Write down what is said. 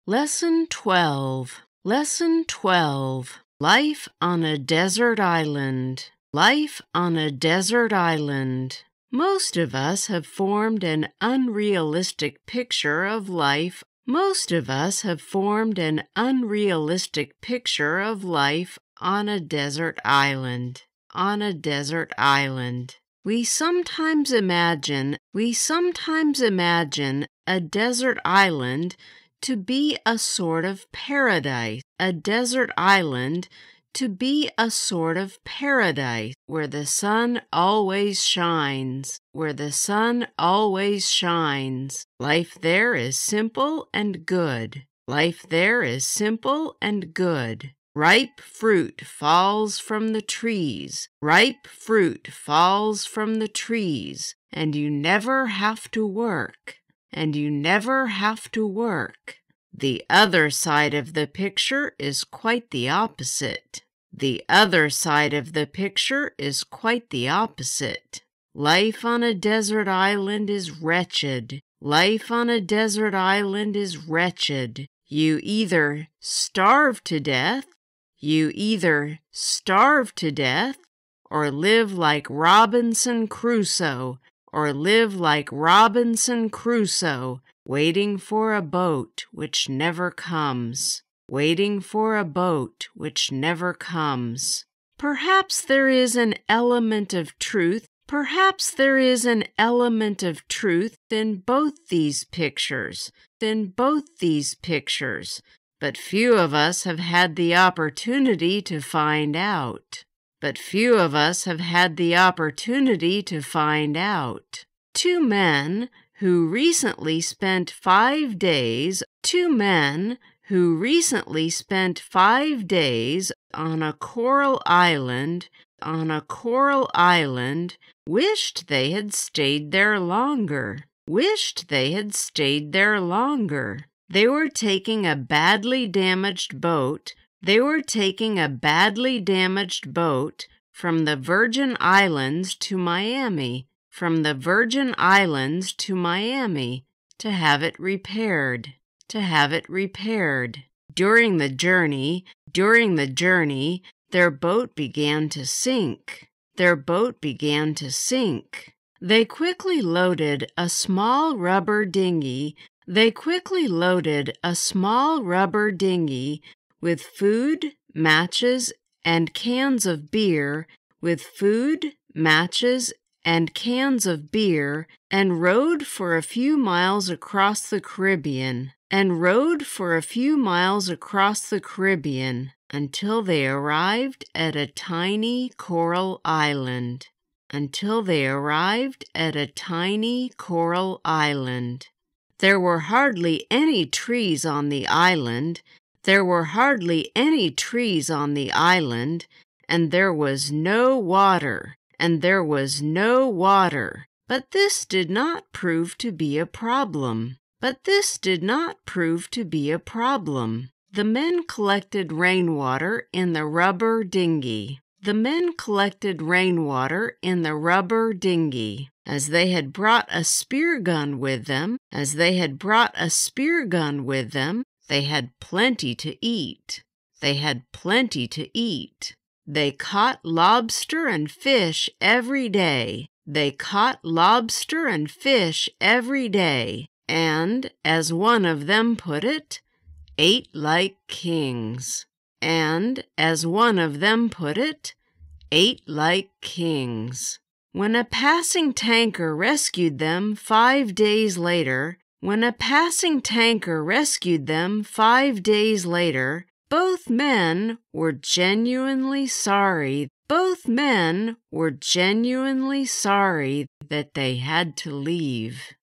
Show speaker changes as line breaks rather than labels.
Lesson 12. Lesson 12. Life on a desert island. Life on a desert island. Most of us have formed an unrealistic picture of life. Most of us have formed an unrealistic picture of life on a desert island. On a desert island. We sometimes imagine a desert island to be a sort of paradise, a desert island to be a sort of paradise where the sun always shines, where the sun always shines. Life there is simple and good. Life there is simple and good. Ripe fruit falls from the trees. Ripe fruit falls from the trees, and you never have to work. And you never have to work. The other side of the picture is quite the opposite. The other side of the picture is quite the opposite. Life on a desert island is wretched. Life on a desert island is wretched. You either starve to death, or live like Robinson Crusoe, waiting for a boat which never comes. Waiting for a boat which never comes. Perhaps there is an element of truth. Perhaps there is an element of truth in both these pictures. But few of us have had the opportunity to find out. Two men who recently spent 5 days on a coral island wished they had stayed there longer. They were taking a badly damaged boat from the Virgin Islands to Miami, to have it repaired. During the journey, their boat began to sink. They quickly loaded a small rubber dinghy with food, matches, and cans of beer, and rowed for a few miles across the Caribbean, until they arrived at a tiny coral island. There were hardly any trees on the island, and there was no water. But this did not prove to be a problem. The men collected rainwater in the rubber dinghy. As they had brought a spear gun with them, they had plenty to eat. They caught lobster and fish every day. And, as one of them put it, ate like kings. When a passing tanker rescued them 5 days later, both men were genuinely sorry that they had to leave.